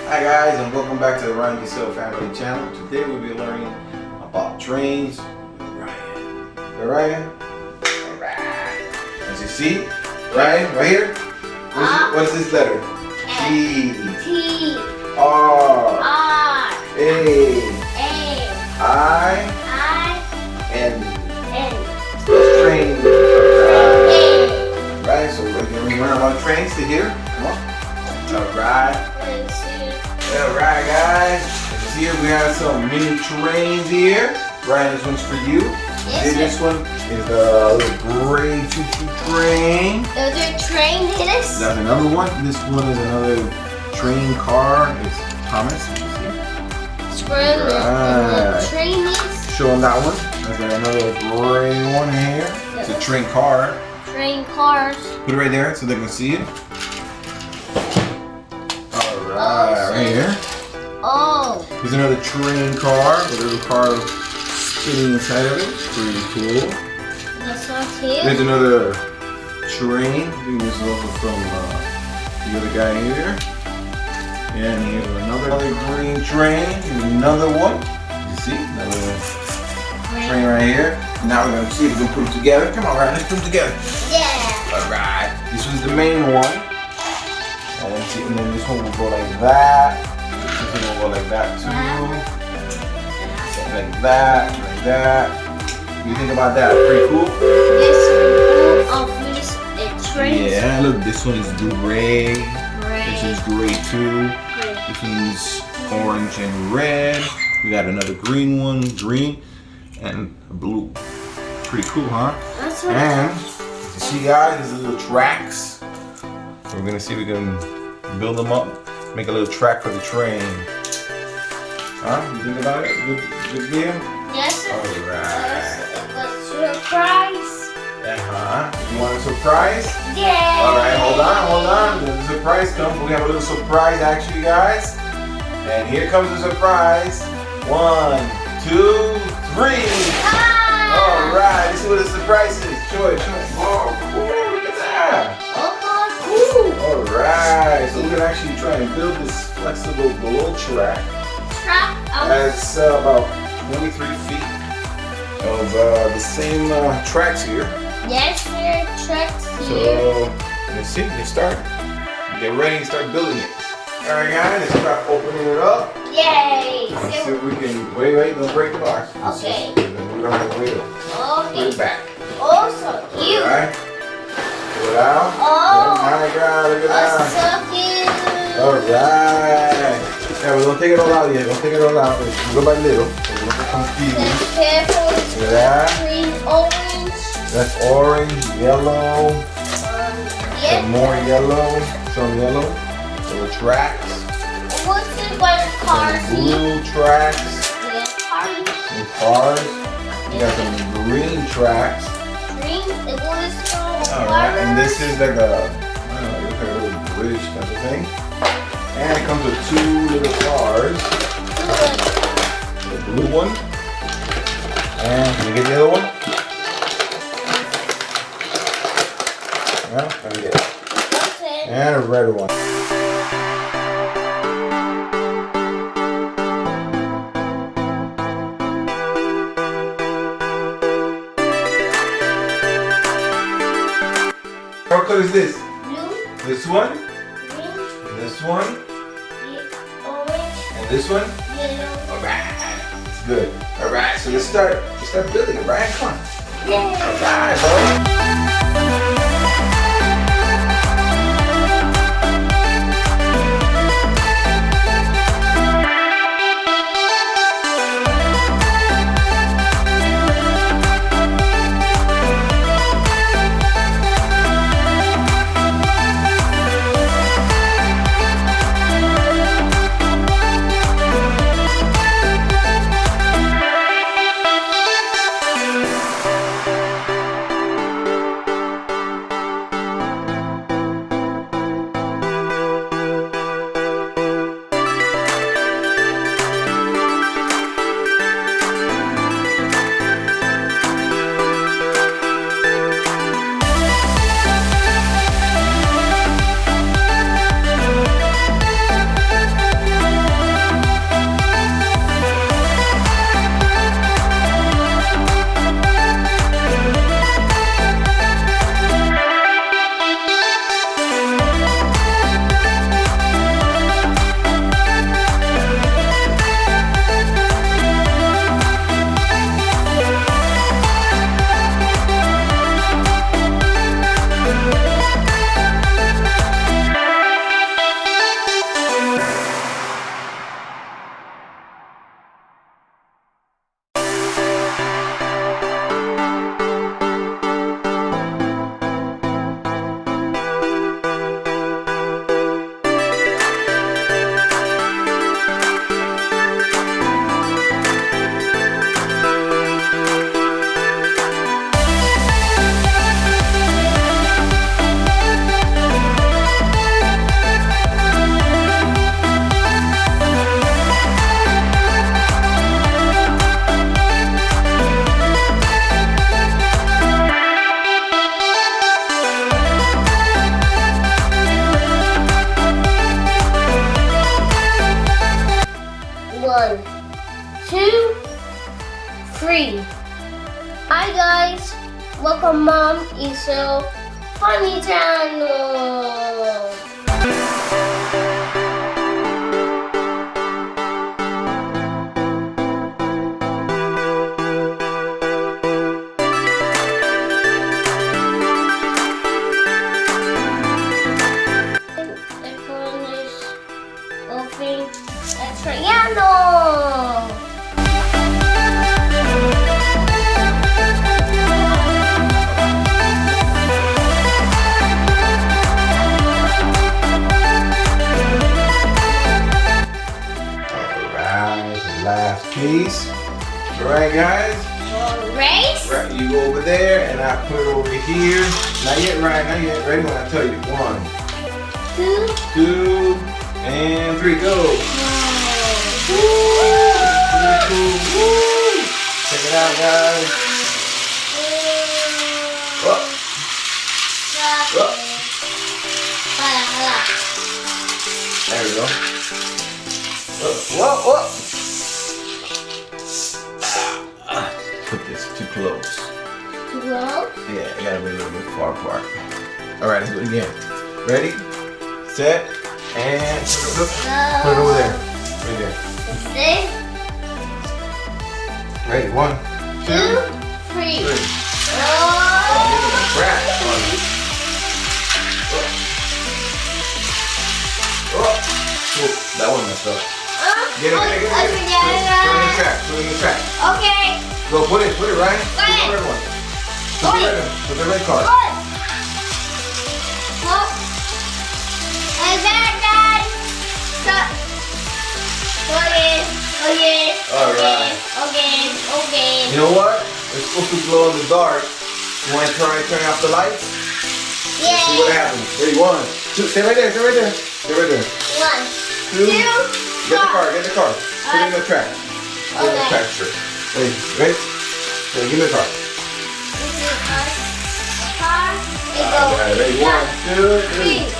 Hi guys, and welcome back to the Ryan&Giselle family channel. Today we'll be learning about trains with Ryan. Hey Ryan? As you see, Ryan, right here, what's this letter? T. T. R. R. A. A. I. N. Let's train. Right, so we're going to learn about trains to here. Come on. Alright. Alright guys. As you see here, we have some mini trains here. Ryan, this one's for you. Yes, this one is the little gray Chu Chu Train. Those are train this? That's another one. This one is another train car. It's Thomas, as you see. Screw the train is. Show them that one. That's another gray one here. It's a train car. Train cars. Put it right there so they can see it. Alright, right here. Oh. Here's another train car with a little car spinning inside of it. Pretty cool. This one too. There's another train. I think this is also from the other guy here. And here's another green train. Here's another one. You see? Another train right here. Now we're going to see if we can put them together. Come on, Ryan, let's put them together. Yeah. Alright. This one's the main one. And then this one will go like that. This one will go like that too. Like that, like that. What do you think about that? Pretty cool? Yes, of trains. Yeah, look, this one is gray. This is gray too. This one's orange and red. We got another green one, green, and a blue. Pretty cool, huh? That's what and you see guys, these little tracks. So we're gonna see if we can build them up, make a little track for the train. Huh? You think about it? Good deal? Yes, sir. Alright. It's a surprise. You want a surprise? Yeah. Alright, hold on. The surprise comes. We have a little surprise actually, guys. And here comes the surprise. 1, 2, 3. Alright, let's see what the surprise is. Show it. Oh, cool. Look at that. Alright, so we can actually try and build this flexible blow track. That's about 23 feet of the same tracks here. Yes, there are tracks here. So, let's see, let's start. Get ready and start building it. Alright guys, let's start opening it up. Yay! Let's see if we can, wait, don't break the box. Okay. We don't have to wait. Put it back. Oh, so cute. Alright. Pull it out. Oh my God, look at that. So cute. Alright. Yeah, we don't take it all out yet. Don't take it all out. Let's go by little. We're not confused. Be careful. It's Look at that. green, orange. That's orange, yellow. Some more yellow. Some yellow. Little tracks. What's it by the cars? Some blue tracks. Cars. Some cars. We got some green tracks. Green. It was Alright, and this is like a, I don't know, like a little British type of thing. And it comes with 2 little cars. The blue one. And can you get the other one? Yeah, let me get it. Okay. And a red one. What color is this? Blue. This one? Green. This one? Orange. And this one? Yellow. Alright. It's good. Alright, so let's start building it, right? Come on. Yay. Alright, bro. welcome Ryan&Giselle funny channel. Open a triangle. Last piece. Alright guys. Race. Right, you go over there and I put it over here. Not yet, Ryan, not yet. Ready when I tell you. 1, 2, and 3, go. Woo. Check it out, guys. Up. Up. There we go. Whoa, whoa. Put this too close. Too close? Yeah, I gotta be a little bit far apart. Alright, let's do it again. Ready, set, and put it over there. Right there. This. Ready, 1, 2, 3. 3. Oh. Crack on it. Oh, that one messed up. Get it. Put it in the track. Okay. Go put it, Ryan. Put the red one. Put the red card. And then, guys, stop. Okay. You know what? It's supposed to glow in the dark. You want to turn off the lights? Yeah. See what happens. Ready, 1, 2. Stay right there. 1, 2. 2. Get the car. Put it in the track. Put it in the track straight. Ready? Give me the car. This is a car. Alright, ready? 1, 2, 3.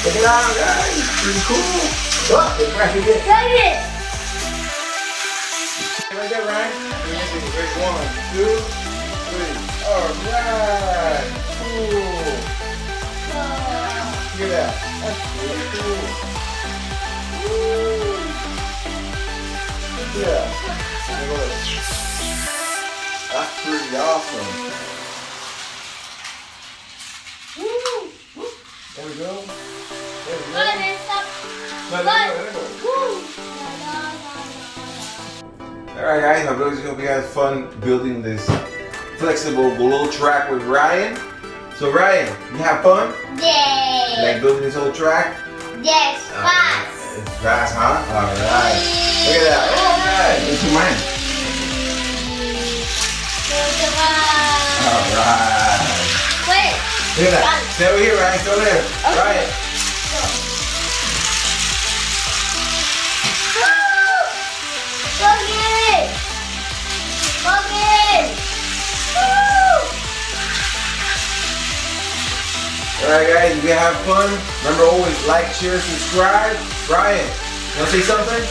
Check it out, guys. Pretty cool. Oh, it's cracking again. Right there, Ryan. Ready? 1, 2, 3. Alright. Cool. Look at that. That's really cool. Woo. Yeah. That's pretty awesome. There we go. Let it go. Alright guys, I really hope you had fun building this flexible little track with Ryan. So Ryan, you have fun? Yeah. You like building this whole track? Yes, fast. It's fast, huh? Alright. Look at that. Alright. Look at mine. Alright. Wait. Look at that. Stay over here, Ryan. Stay over there. Okay. Ryan. Alright guys, if you have fun, remember always like, share, subscribe. Ryan, you want to say something?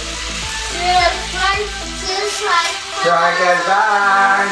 Subscribe. Alright guys, bye.